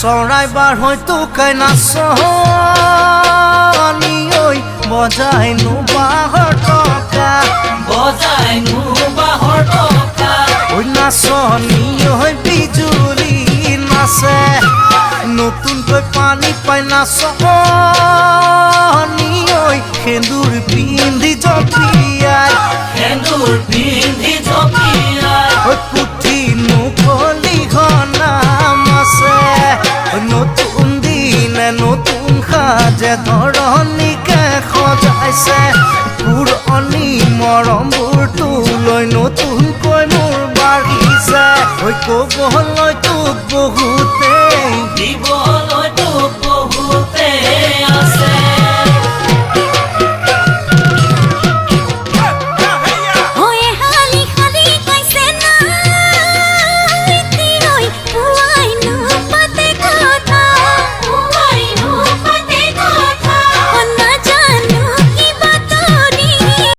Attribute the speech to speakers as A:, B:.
A: চৰাই বাৰ হয়তো কাই নাচনি ঐ বজাইনো বাঁহৰ টকা ঐ নাচনি ঐ বিজুলী নাচে নতুনকৈ পানী পাই নাচনি ঐ সেন্দুৰ পিন্ধি জপিয়াই ঐ পুথি মুকলি ঘনাম আছে নতুন দিনে নতুন সাজে ধৰণীকে সজাইছে পুৰণি মৰমবোৰ তোলৈ নতুনকৈ মোৰ বাঢ়িছে ঐ ক'বলৈ তোক বহুতেই
B: দিব